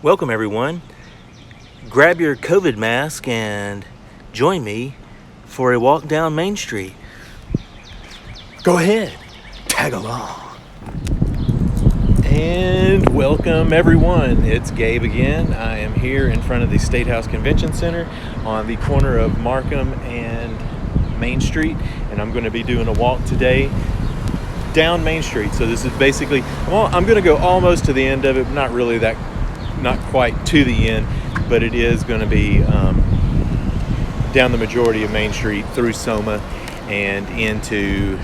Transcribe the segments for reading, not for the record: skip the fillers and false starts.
Welcome everyone. Grab your COVID mask and join me for a walk down Main Street. Go ahead, tag along. And welcome everyone. It's Gabe again. I am here in front of the State House Convention Center on the corner of Markham and Main Street, and I'm going to be doing a walk today down Main Street. So this is basically, I'm going to go almost to the end of it, not quite to the end, but it is going to be down the majority of Main Street through Soma and into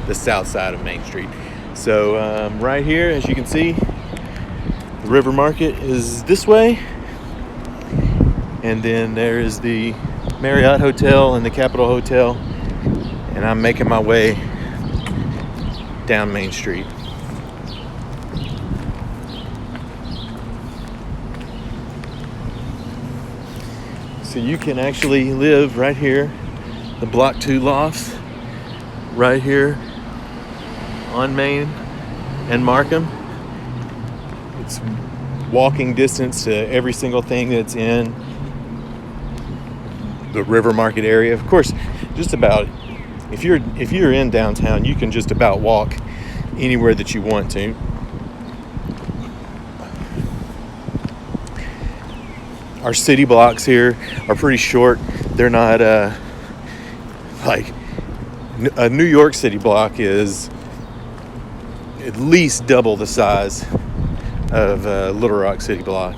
the south side of Main Street. So right here, as you can see, the River Market is this way, and then there is the Marriott Hotel and the Capitol Hotel, and I'm making my way down Main Street. So you can actually live right here, the Block 2 lofts, right here on Main and Markham. It's walking distance to every single thing that's in the River Market area. Of course, just about, if you're in downtown, you can just about walk anywhere that you want to. Our city blocks here are pretty short. They're not like a New York City block is at least double the size of Little Rock City block.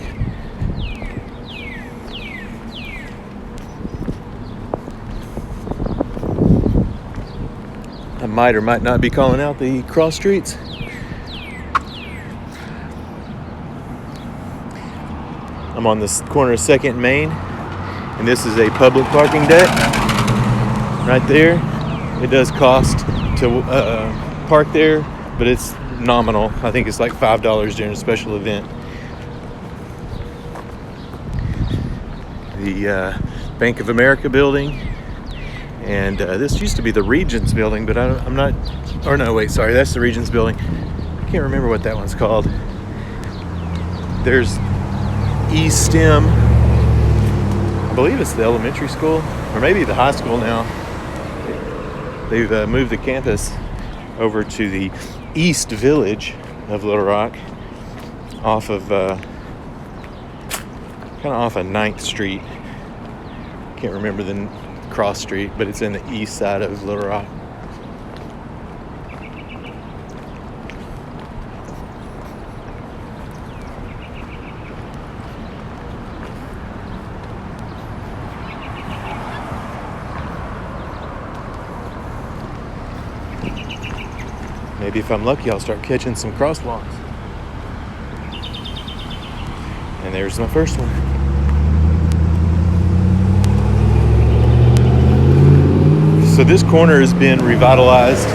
I might or might not be calling out the cross streets. I'm on this corner of 2nd and Main, and this is a public parking deck right there. It does cost to park there, but it's nominal. I think it's like $5 during a special event. The Bank of America building, and this used to be the Regents building, but I'm not, or no, wait, sorry, that's the Regents building. I can't remember what that one's called. There's East STEM, I believe it's the elementary school, or maybe the high school now. They've moved the campus over to the East Village of Little Rock, off of kind of off of 9th Street. Can't remember the cross street, but it's in the east side of Little Rock. Maybe if I'm lucky, I'll start catching some crosswalks. And there's my first one. So this corner has been revitalized.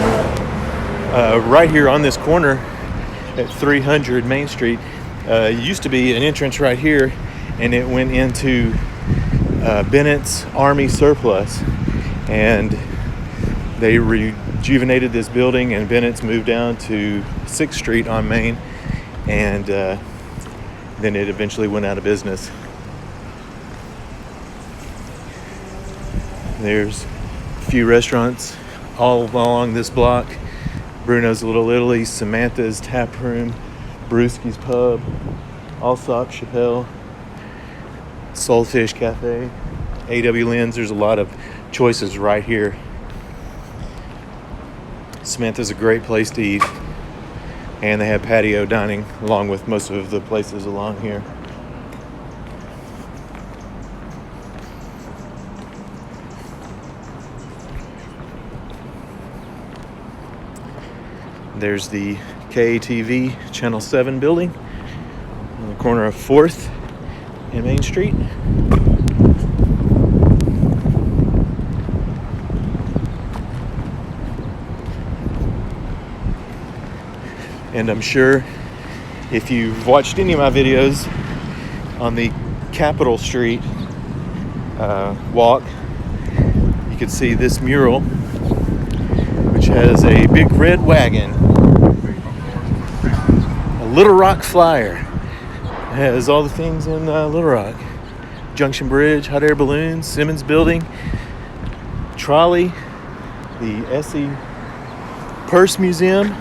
Right here on this corner at 300 Main Street, used to be an entrance right here, and it went into Bennett's Army surplus. And they rejuvenated this building, and Bennett's moved down to 6th Street on Main, and then it eventually went out of business. There's a few restaurants all along this block. Bruno's Little Italy, Samantha's Tap Room, Brewski's Pub, Allsop Chappelle, Soulfish Cafe, A.W. Lynn's. There's a lot of choices right here. Samantha's a great place to eat, and they have patio dining along with most of the places along here. There's the KATV Channel 7 building on the corner of 4th and Main Street. And I'm sure if you've watched any of my videos on the Capitol Street walk, you can see this mural, which has a big red wagon, a Little Rock flyer, It has all the things in Little Rock. Junction Bridge, hot air balloons, Simmons Building, trolley, the Essie Purse Museum.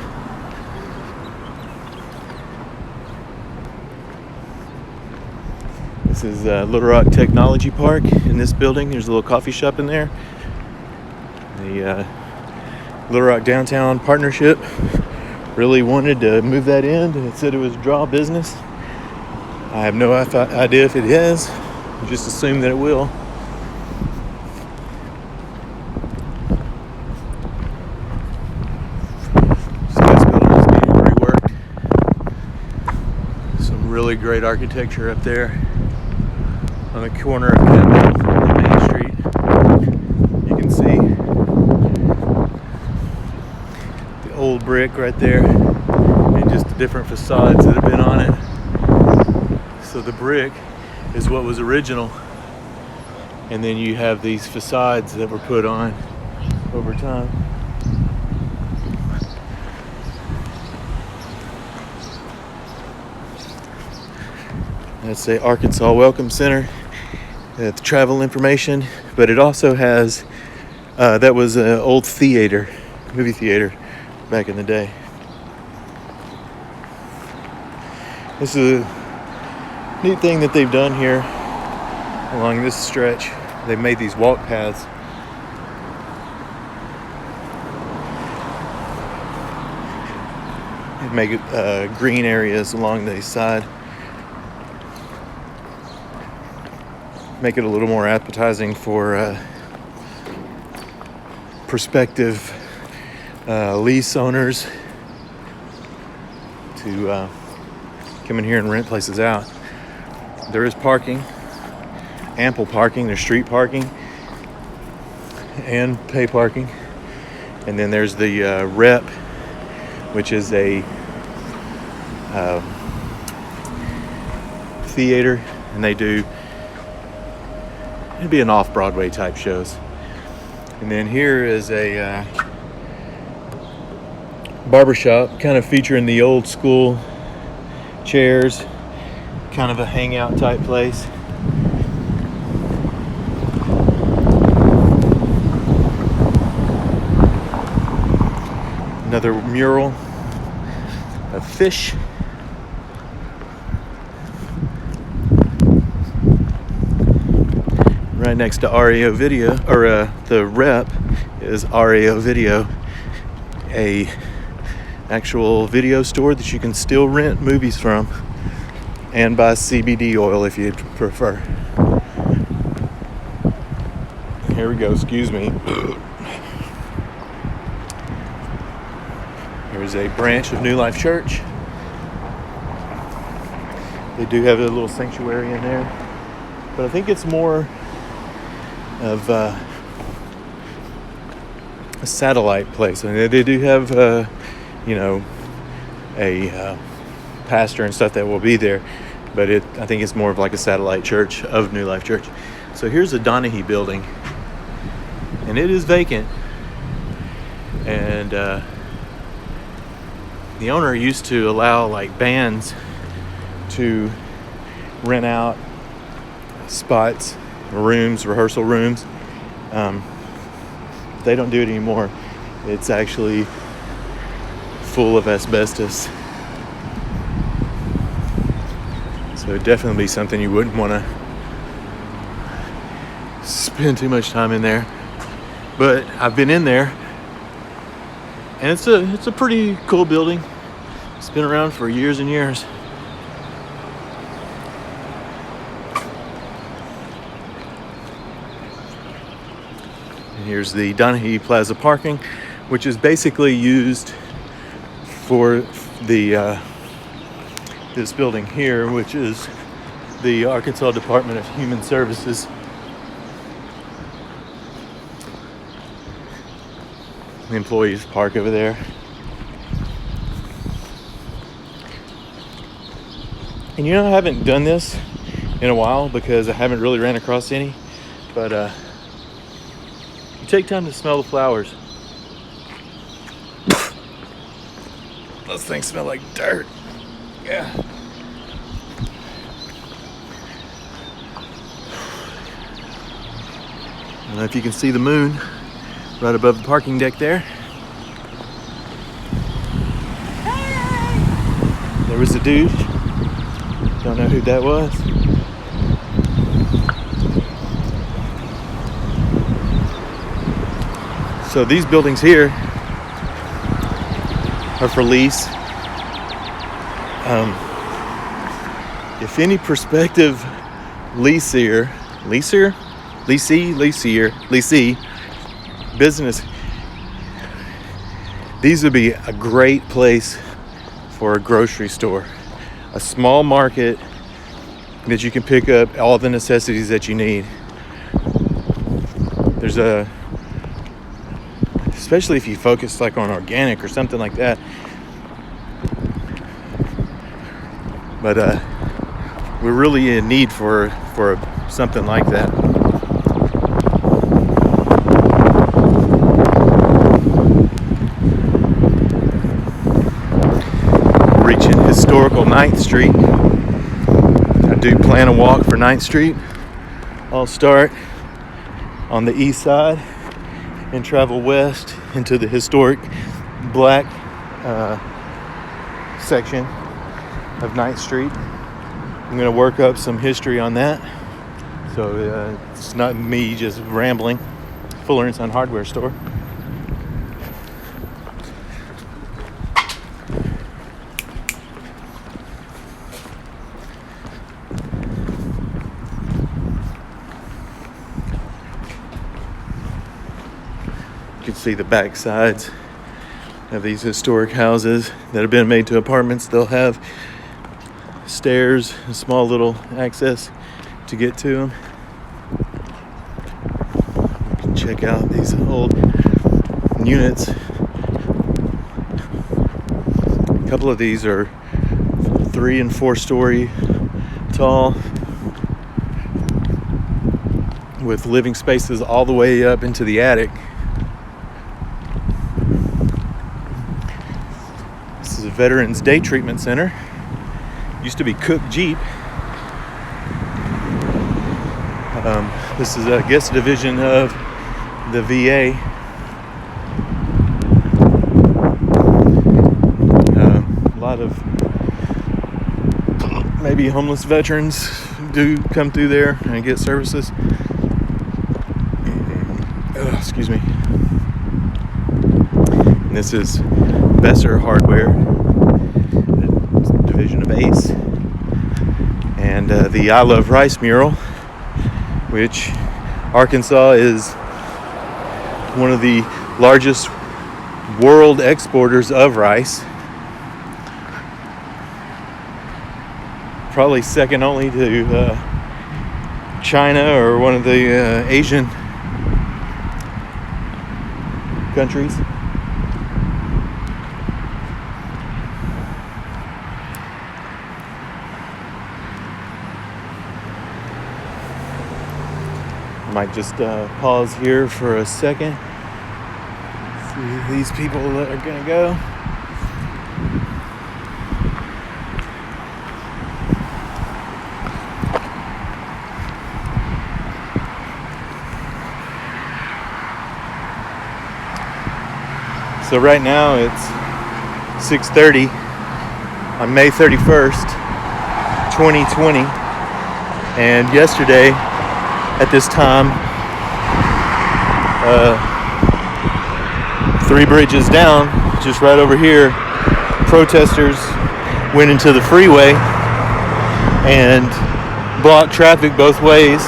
This is Little Rock Technology Park. In this building, there's a little coffee shop in there. The Little Rock Downtown Partnership really wanted to move that in. It said it was draw business. I have no idea if it is. Just assume that it will. So this building is being reworked. Some really great architecture up there on the corner of Kendall and Main Street. You can see the old brick right there and just the different facades that have been on it. So the brick is what was original, and then you have these facades that were put on over time. That's the Arkansas Welcome Center. It's travel information, but it also has that was an old theater, movie theater back in the day. This is a neat thing that they've done here along this stretch. They've made these walk paths. They make green areas along the side. Make it a little more appetizing for prospective lease owners to come in here and rent places out. There is parking, ample parking. There's street parking and pay parking. And then there's the Rep, which is a theater, and they do, it'd be an off-Broadway type shows. And then here is a barbershop, kind of featuring the old school chairs, kind of a hangout type place. Another mural of fish. Right next to REO Video, or the Rep is REO Video, a actual video store that you can still rent movies from and buy CBD oil if you'd prefer. Here we go, excuse me. Here's a branch of New Life Church. They do have a little sanctuary in there, but I think it's more of a satellite place. I mean, they do have, a pastor and stuff that will be there, but I think it's more of like a satellite church of New Life Church. So here's the Donahue building, and it is vacant. And the owner used to allow like bands to rent out spots, rooms, rehearsal rooms. They don't do it anymore. It's actually full of asbestos. So it'd definitely be something you wouldn't want to spend too much time in there. But I've been in there, and it's a pretty cool building. It's been around for years and years. And here's the Donahue Plaza parking, which is basically used for the this building here, which is the Arkansas Department of Human Services. The employees park over there. And I haven't done this in a while because I haven't really ran across any, but you take time to smell the flowers. Those things smell like dirt. Yeah. don't know if you can see the moon right above the parking deck there. There was a dude. Don't know who that was. So these buildings here are for lease. If any prospective leasee business, these would be a great place for a grocery store, a small market that you can pick up all the necessities that you need. There's especially if you focus like on organic or something like that. But we're really in need for something like that. Reaching historical 9th Street. I do plan a walk for 9th Street. I'll start on the east side and travel west into the historic black section of 9th Street. I'm going to work up some history on that. So it's not me just rambling. Fuller & Son hardware store. You can see the back sides of these historic houses that have been made to apartments. They'll have stairs, a small little access to get to them. You can check out these old units. A couple of these are 3 and 4 story tall, with living spaces all the way up into the attic. This is a Veterans Day Treatment Center. Used to be Cook Jeep. This is, I guess, a division of the VA. A lot of maybe homeless veterans do come through there and get services. Excuse me. And this is Besser Hardware, a division of Ace. And the I Love Rice mural, which Arkansas is one of the largest world exporters of rice. Probably second only to China or one of the Asian countries. Might just pause here for a second. See these people that are gonna go. So right now it's 6:30 on May 31st, 2020, and yesterday at this time, 3 bridges down, just right over here, protesters went into the freeway and blocked traffic both ways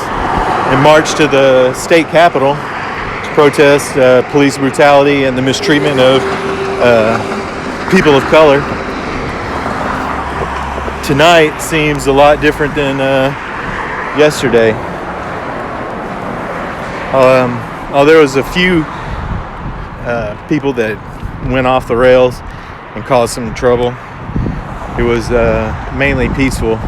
and marched to the state capitol to protest police brutality and the mistreatment of people of color. Tonight seems a lot different than yesterday. There was a few people that went off the rails and caused some trouble. It was mainly peaceful.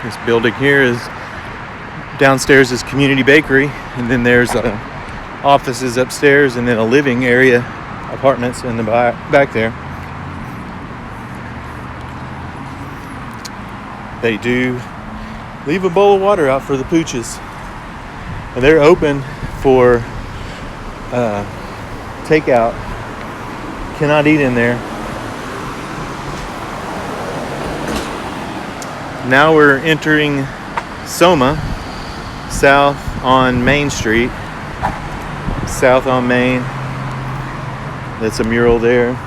This building here is downstairs is community bakery, and then there's offices upstairs, and then a living area, apartments in the back there. They do leave a bowl of water out for the pooches, and they're open for takeout. Cannot eat in there. Now we're entering Soma, south on Main Street. South on Main. That's a mural there.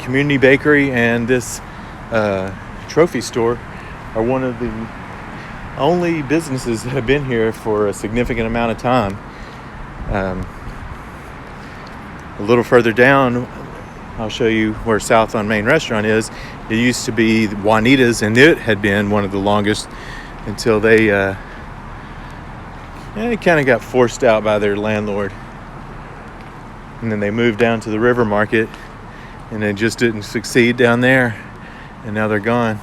Community bakery and this trophy store are one of the only businesses that have been here for a significant amount of time. A little further down, I'll show you where South on Main Restaurant is. It used to be Juanita's, and it had been one of the longest until they kind of got forced out by their landlord. And then they moved down to the River Market, and they just didn't succeed down there, and now they're gone,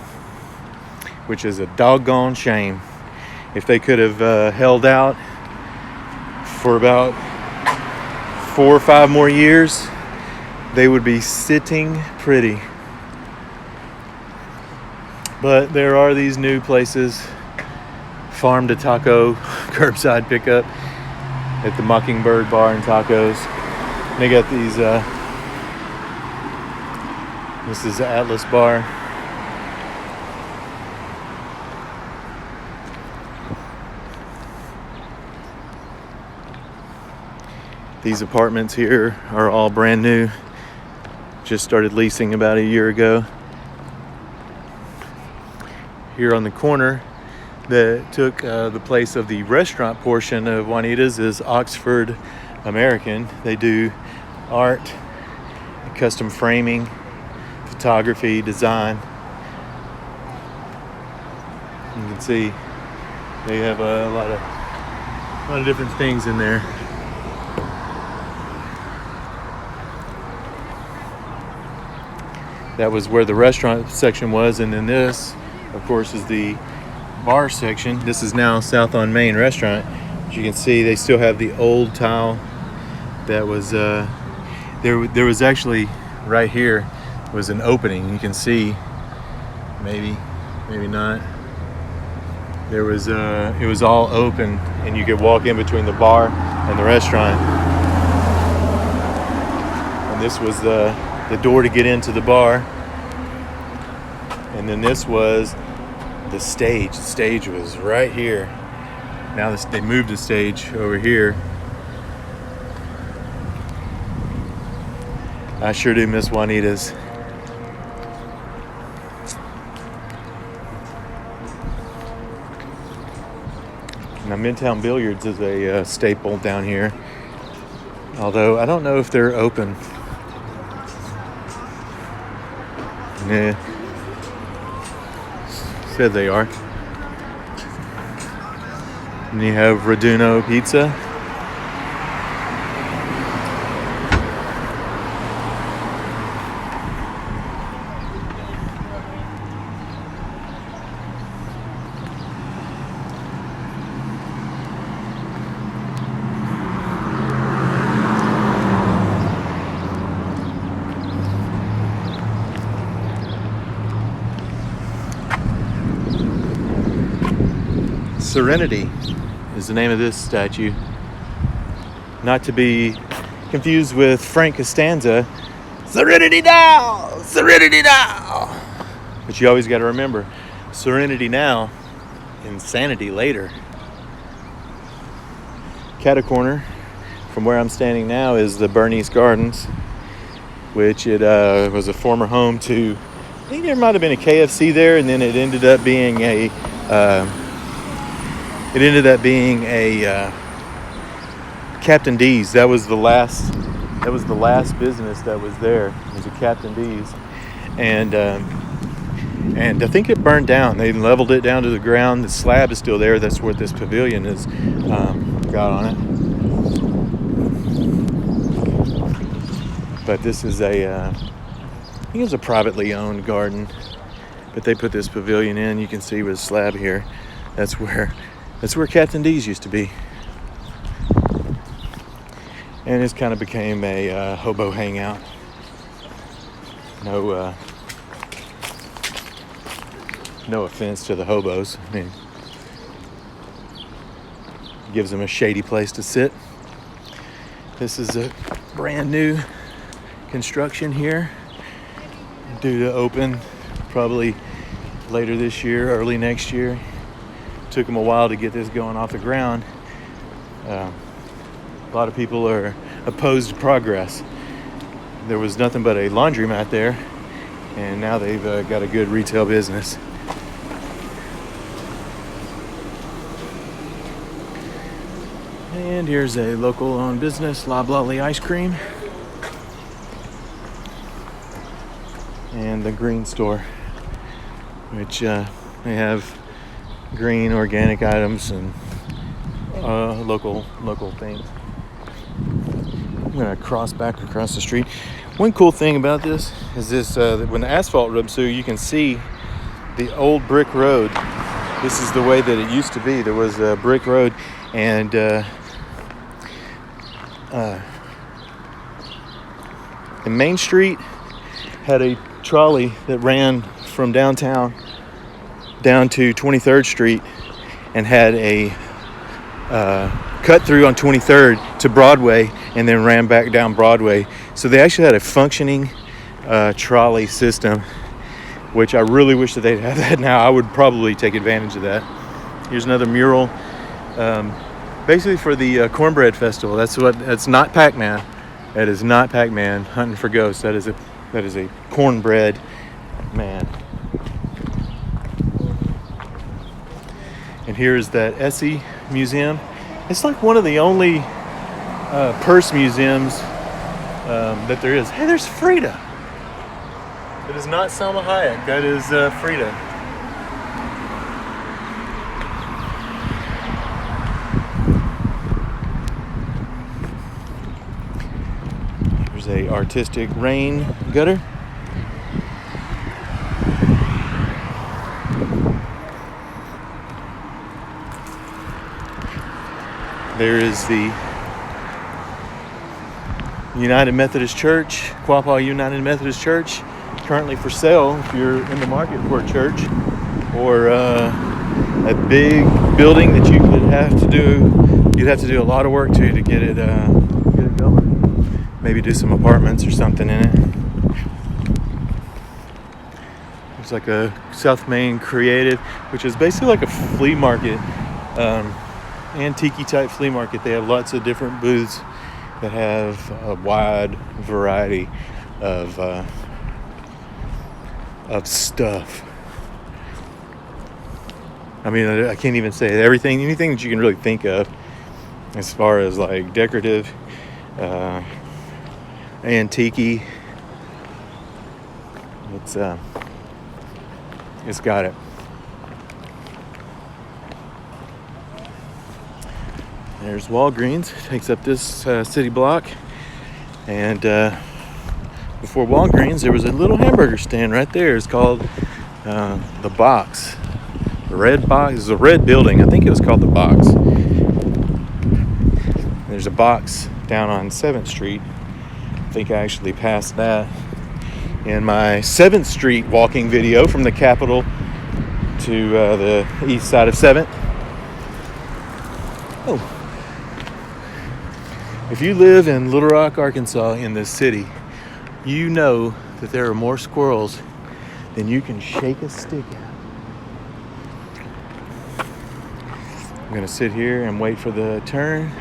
which is a doggone shame. If they could have held out for about 4 or 5 more years, they would be sitting pretty. But there are these new places, farm to taco, curbside pickup at the Mockingbird Bar and Tacos. They got these, this is the Atlas Bar. These apartments here are all brand new. Just started leasing about a year ago. Here on the corner that took the place of the restaurant portion of Juanita's is Oxford American. They do art, custom framing, photography, design. You can see they have a lot of different things in there. That was where the restaurant section was, and then this, of course, is the bar section. This is now South on Main Restaurant. As you can see, they still have the old tile that was there was actually right here was an opening. You can see, maybe not. There was it was all open, and you could walk in between the bar and the restaurant. And this was the door to get into the bar. And then this was the stage. The stage was right here. Now they moved the stage over here. I sure do miss Juanita's. Now, Midtown Billiards is a staple down here. Although I don't know if they're open. Yeah. Said they are. And you have Raduno Pizza. Serenity is the name of this statue. Not to be confused with Frank Costanza. Serenity now! Serenity now! But you always got to remember, serenity now, insanity later. Catacorner, from where I'm standing now, is the Bernese Gardens, which it was a former home to, I think there might have been a KFC there, and then it ended up being a Captain D's. That was the last business that was there. It was a Captain D's, and I think it burned down. They leveled it down to the ground. The slab is still there. That's what this pavilion is got on it. But this is a think it was a privately owned garden, but they put this pavilion in. You can see with a slab here. That's where Captain D's used to be. And it's kind of became a hobo hangout. No offense to the hobos. I mean, gives them a shady place to sit. This is a brand new construction here, due to open probably later this year, early next year. Took them a while to get this going off the ground. A lot of people are opposed to progress. There was nothing but a laundromat there, and now they've got a good retail business. And here's a local owned business, Loblolly Ice Cream. And the green store, which they have green organic items and local things. I'm gonna cross back across the street. One cool thing about this is this: when the asphalt rubs through, you can see the old brick road. This is the way that it used to be. There was a brick road, and the Main Street had a trolley that ran from downtown down to 23rd Street and had a cut through on 23rd to Broadway and then ran back down Broadway. So they actually had a functioning trolley system, which I really wish that they'd have that now. I would probably take advantage of that. Here's another mural, basically for the Cornbread Festival. That's not Pac-Man. That is not Pac-Man hunting for ghosts. That is a cornbread man. And here's that Essie Museum. It's like one of the only purse museums that there is. Hey, there's Frida. It is not Salma Hayek. That is Frida. There's a artistic rain gutter. There is the United Methodist Church, Quapaw United Methodist Church, currently for sale if you're in the market for a church, or a big building that you'd have to do a lot of work to get it going. Maybe do some apartments or something in it. It's like a South Main Creative, which is basically like a flea market. Antique type flea market. They have lots of different booths that have a wide variety of stuff. I mean, I can't even say anything that you can really think of as far as like decorative, antique. It's got it. There's Walgreens, takes up this city block, and before Walgreens there was a little hamburger stand right there. It's called The Box. The Red Box. It's a red building. I think it was called The Box. There's a Box down on 7th Street. I think I actually passed that in my 7th Street walking video from the Capitol to the east side of 7th. Oh. If you live in Little Rock, Arkansas, in this city, you know that there are more squirrels than you can shake a stick at. I'm gonna sit here and wait for the turn.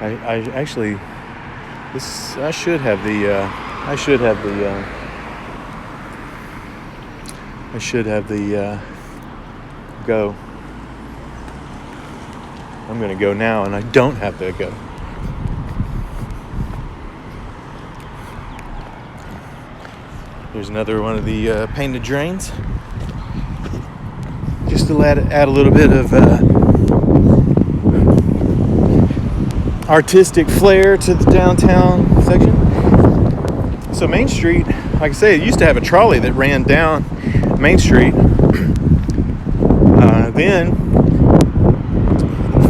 I should have the go. I'm gonna go now, and I don't have to go. Here's another one of the painted drains. Just to add a little bit of artistic flair to the downtown section. So Main Street, like I say, it used to have a trolley that ran down Main Street. Then,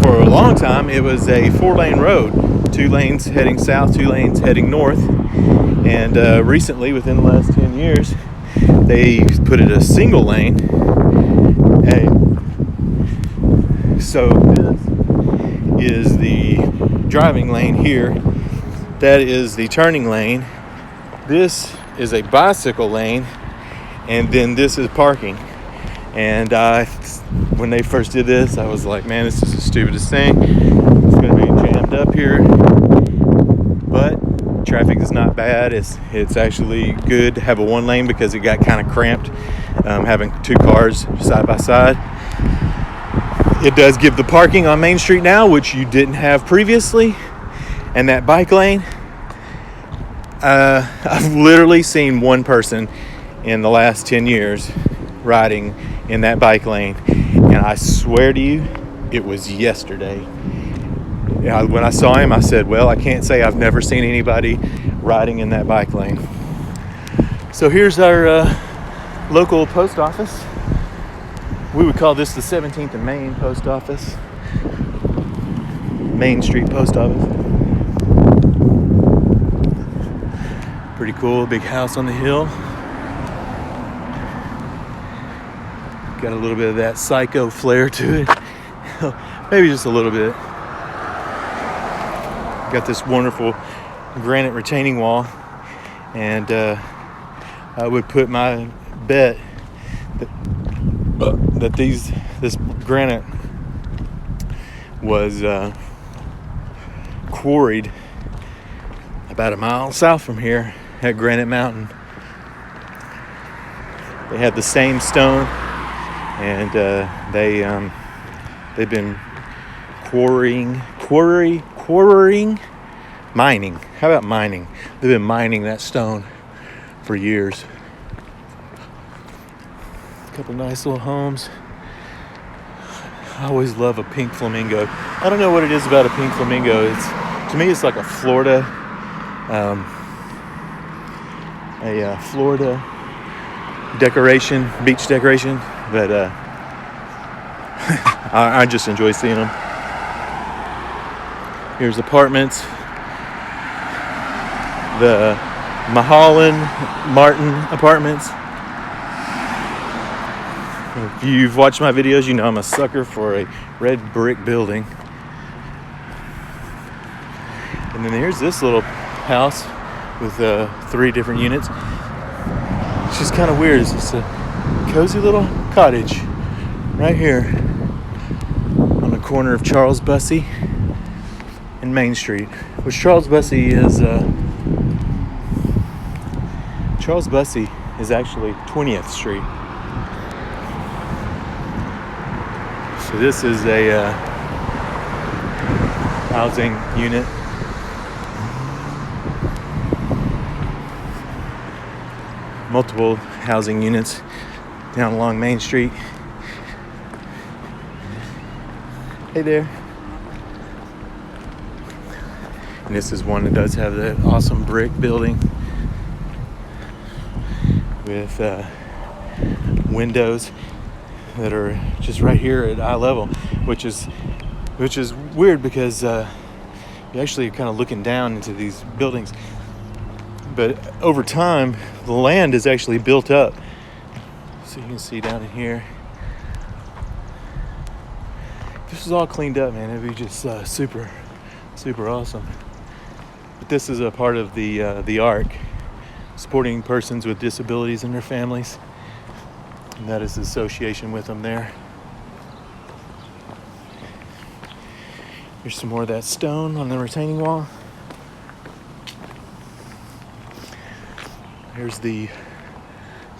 for a long time, it was a 4-lane road. 2 lanes heading south, 2 lanes heading north. And recently, within the last 10 years, they put it a single lane. So this is the driving lane here. That is the turning lane. This is a bicycle lane, and then this is parking. And when they first did this, I was like, man, this is the stupidest thing. It's going to be jammed up here. But traffic is not bad. It's actually good to have a 1 lane because it got kind of cramped having 2 cars side by side. It does give the parking on Main Street now, which you didn't have previously. And that bike lane, I've literally seen 1 person in the last 10 years riding in that bike lane, and I swear to you, it was yesterday. When I saw him, I said, well, I can't say I've never seen anybody riding in that bike lane. So here's our local post office. We would call this the 17th and Main post office. Main Street post office. Pretty cool, big house on the hill. Got a little bit of that psycho flair to it. Maybe just a little bit. Got this wonderful granite retaining wall. And I would put my bet that this granite was quarried about a mile south from here at Granite Mountain. They had the same stone, and they've been mining. How about mining? They've been mining that stone for years. A couple nice little homes. I always love a pink flamingo. I don't know what it is about a pink flamingo. To me, it's like a Florida decoration, beach decoration, but I just enjoy seeing them. Here's apartments. The Mahalan Martin apartments. If you've watched my videos, you know I'm a sucker for a red brick building. And then here's this little house with 3 different units. It's just kind of weird. It's just a cozy little cottage right here on the corner of Charles Bussey and Main Street. Which Charles Bussey is actually 20th Street. So this is a housing unit. Multiple housing units down along Main Street. Hey there. And this is one that does have that awesome brick building with windows that are just right here at eye level, which is weird because you're actually kind of looking down into these buildings. But over time, the land is actually built up. So you can see down in here. If this was all cleaned up, man, it'd be just super, super awesome. But this is a part of the ARC, supporting persons with disabilities and their families. And that is the association with them there. Here's some more of that stone on the retaining wall. Here's the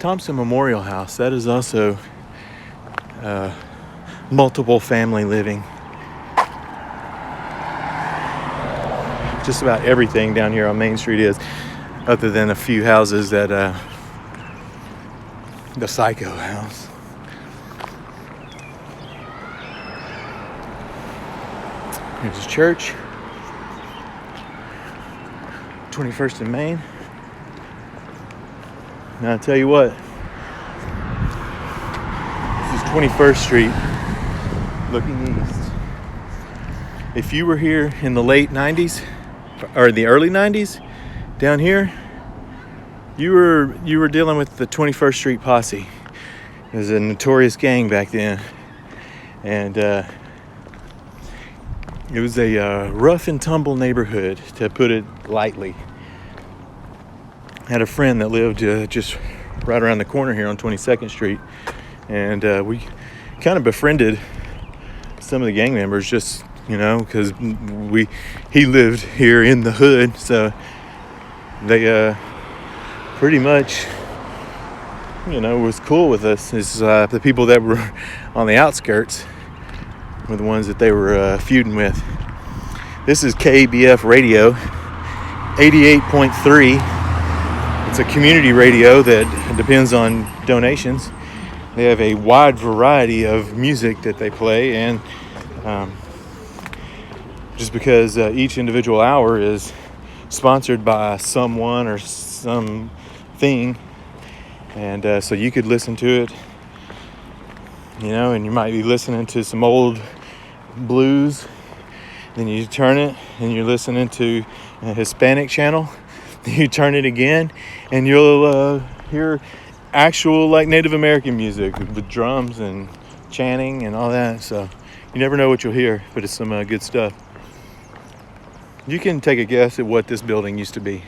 Thompson Memorial House. That is also multiple family living. Just about everything down here on Main Street is, other than a few houses that the Psycho house. Here's a church. 21st and Main. And I'll tell you what, this is 21st Street looking east. If you were here in the late 90s or the early 90s down here, you were dealing with the 21st Street posse. It was a notorious gang back then, and it was a rough and tumble neighborhood, to put it lightly. I had a friend that lived just right around the corner here on 22nd Street, and we kind of befriended some of the gang members, just because he lived here in the hood, so they pretty much was cool with us. Is the people that were on the outskirts were the ones that they were feuding with. This is KBF Radio 88.3. It's a community radio that depends on donations. They have a wide variety of music that they play, and just because each individual hour is sponsored by someone or something, and so you could listen to it, and you might be listening to some old blues, then you turn it and you're listening to a Hispanic channel, then you turn it again and you'll hear actual Native American music with drums and chanting and all that. So you never know what you'll hear, but it's some good stuff. You can take a guess at what this building used to be.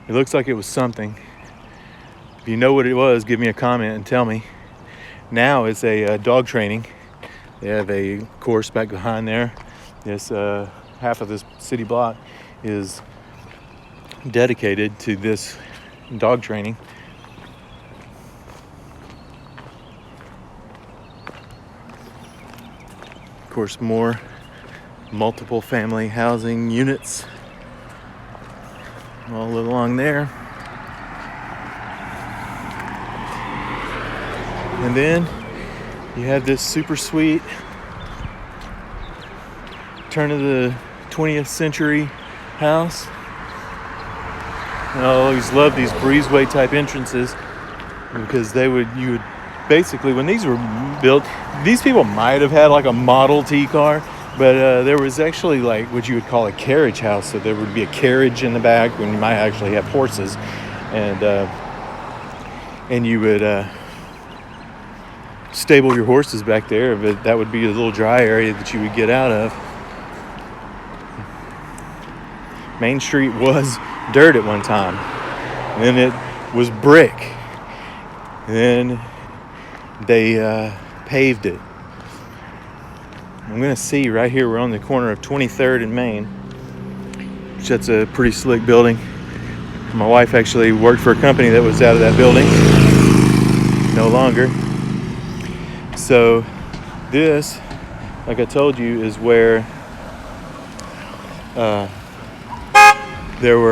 It looks like it was something. If you know what it was, give me a comment and tell me. Now it's a dog training. They have a course back behind there. This half of this city block is dedicated to this dog training. Of course, more multiple family housing units all along there. And then you have this super sweet turn of the 20th century house. And I always love these breezeway type entrances, because you would basically, when these were built, these people might have had a Model T car, but there was actually what you would call a carriage house. So there would be a carriage in the back, when you might actually have horses, and you would stable your horses back there, but that would be a little dry area that you would get out of. Main Street was dirt at one time, and then it was brick, and then they paved it. I'm gonna see right here, we're on the corner of 23rd and Main, which that's a pretty slick building. My wife actually worked for a company that was out of that building, no longer. So this, like I told you, is where there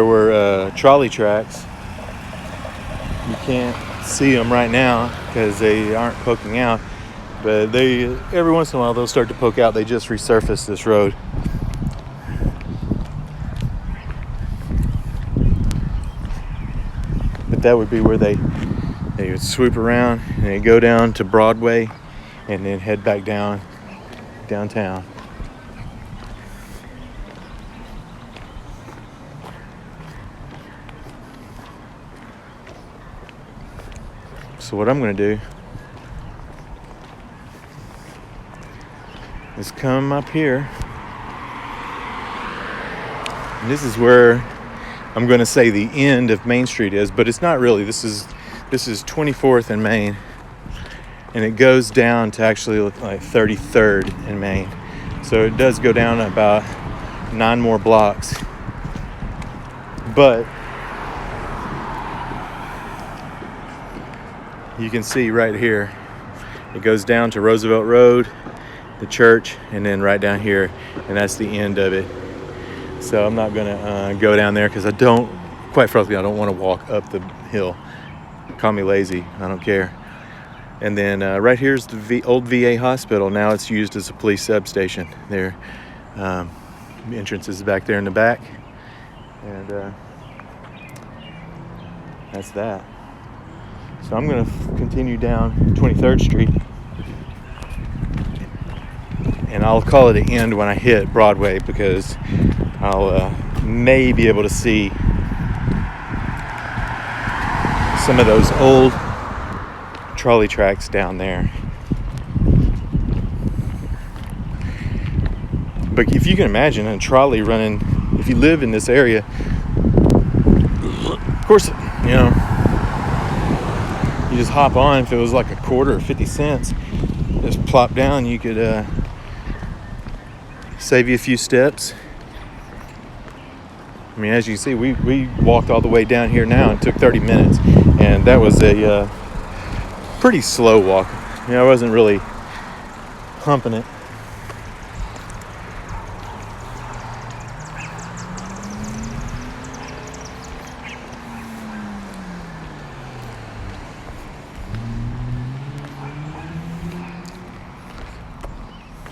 were trolley tracks. You can't see them right now because they aren't poking out, but every once in a while they'll start to poke out. They just resurfaced this road. But that would be where they would swoop around and they go down to Broadway and then head back downtown. So what I'm going to do is come up here, and this is where I'm going to say the end of Main Street is, but it's not really. This is 24th and Main, and it goes down to actually look like 33rd and Main. So it does go down about 9 more blocks, but you can see right here, it goes down to Roosevelt Road, the church, and then right down here, and that's the end of it. So I'm not gonna go down there because quite frankly, I don't want to walk up the hill. Call me lazy, I don't care. And then right here's the old VA hospital. Now it's used as a police substation there. entrance is back there in the back, and that's that. So I'm going to continue down 23rd Street, and I'll call it an end when I hit Broadway, because I'll may be able to see some of those old trolley tracks down there. But if you can imagine a trolley running, if you live in this area, of course, you know, you just hop on. If it was like a quarter or 50 cents, just plop down, you could save you a few steps. I mean, as you see, we walked all the way down here now and took 30 minutes, and that was a pretty slow walk. You know, I wasn't really humping it.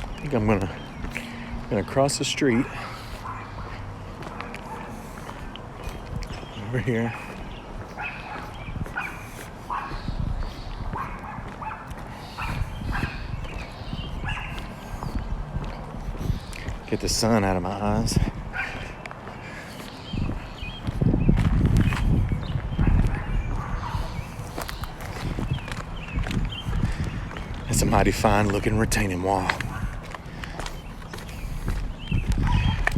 I think I'm gonna cross the street over here. Get the sun out of my eyes. It's a mighty fine looking retaining wall.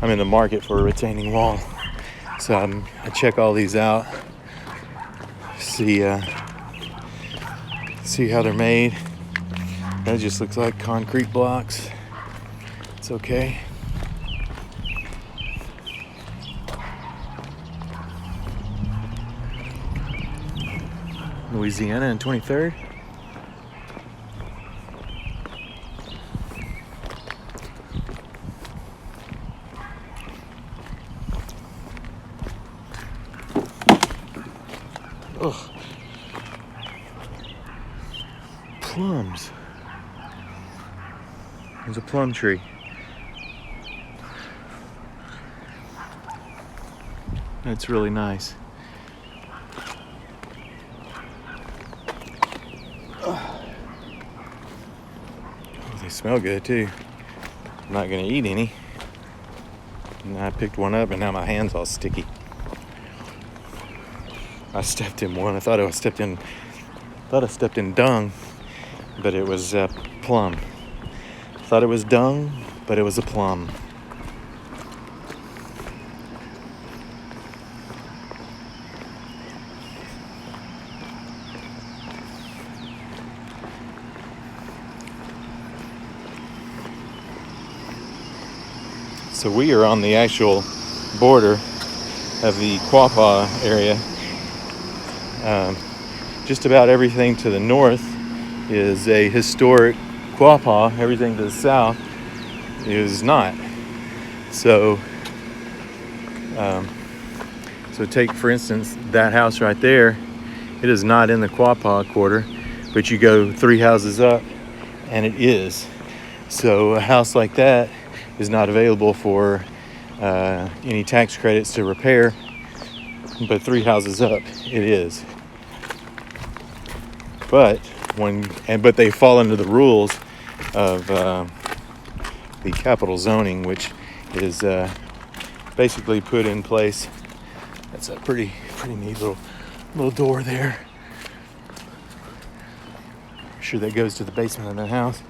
I'm in the market for a retaining wall, so I check all these out, see how they're made. That just looks like concrete blocks. It's okay. Louisiana and 23rd. Ugh. Plums. There's a plum tree. That's really nice. Oh, they smell good too. I'm not gonna eat any. And I picked one up and now my hand's all sticky. I stepped in one. I thought I stepped in dung, but it was plum. Thought it was dung, but it was a plum. So we are on the actual border of the Quapaw area. Just about everything to the north is a historic Quapaw. Everything to the south is not. So take, for instance, that house right there. It is not in the Quapaw quarter, but you go 3 houses up and it is. So a house like that is not available for any tax credits to repair, but 3 houses up it is. But they fall under the rules of the capital zoning, which is basically put in place. That's a pretty neat little door there. I'm sure that goes to the basement of the house.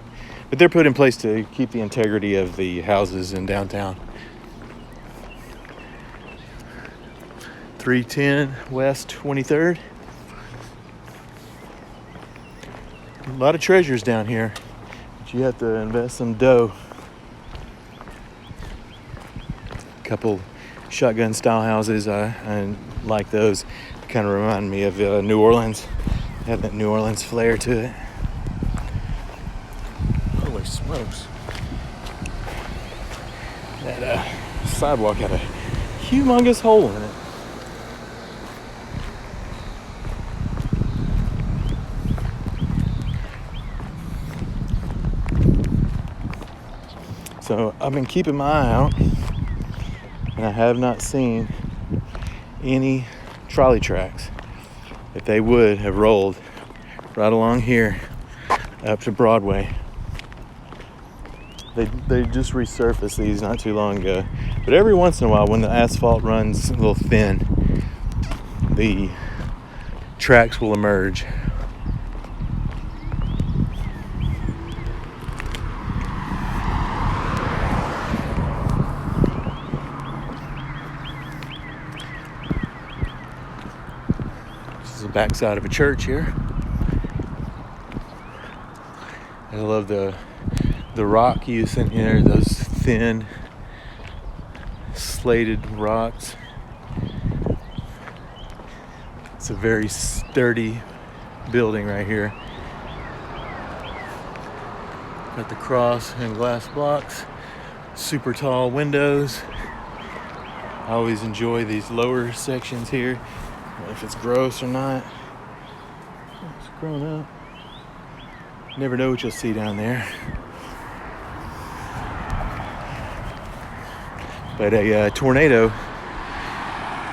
But they're put in place to keep the integrity of the houses in downtown. 310 West 23rd. A lot of treasures down here, but you have to invest some dough. A couple shotgun style houses, I like those. Kind of remind me of New Orleans. They have that New Orleans flair to it. Holy smokes. That sidewalk had a humongous hole in it. So I've been keeping my eye out and I have not seen any trolley tracks. If they would have rolled right along here up to Broadway. They just resurfaced these not too long ago. But every once in a while, when the asphalt runs a little thin, the tracks will emerge. This is the backside of a church here. I love the rock use in here, those thin slated rocks. It's a very sturdy building right here. Got the cross and glass blocks, super tall windows. I always enjoy these lower sections here. I don't know if it's gross or not. It's grown up. Never know what you'll see down there. But a tornado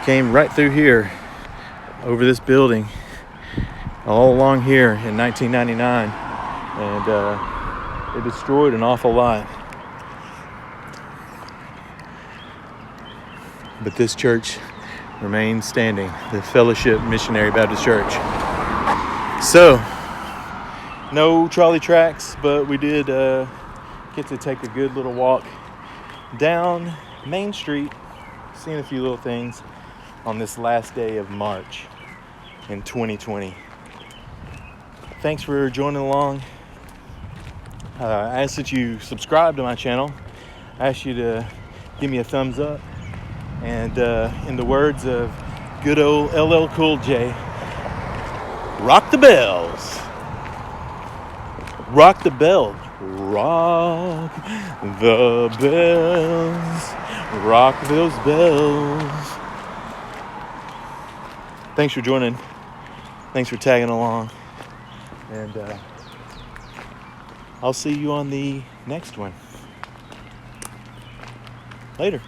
came right through here, over this building, all along here in 1999, and it destroyed an awful lot. But this church remains standing, the Fellowship Missionary Baptist Church. So, no trolley tracks, but we did get to take a good little walk down Main Street, seeing a few little things on this last day of March in 2020. Thanks for joining along. I ask that you subscribe to my channel. I ask you to give me a thumbs up. And in the words of good old LL Cool J, rock the bells. Rock the bells. Rock the bells. Rock those bells. Thanks for joining. Thanks for tagging along. And I'll see you on the next one. Later.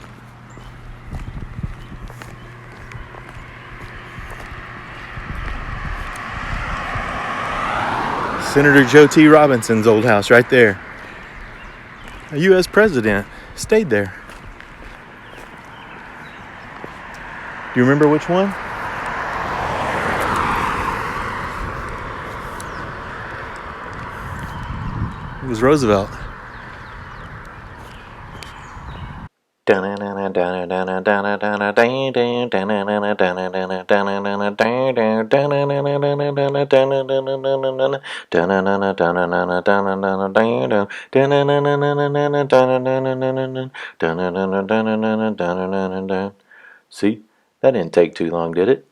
Senator Joe T. Robinson's old house right there. A U.S. president stayed there. Do you remember which one? It was Roosevelt. See, that didn't take too long, did it?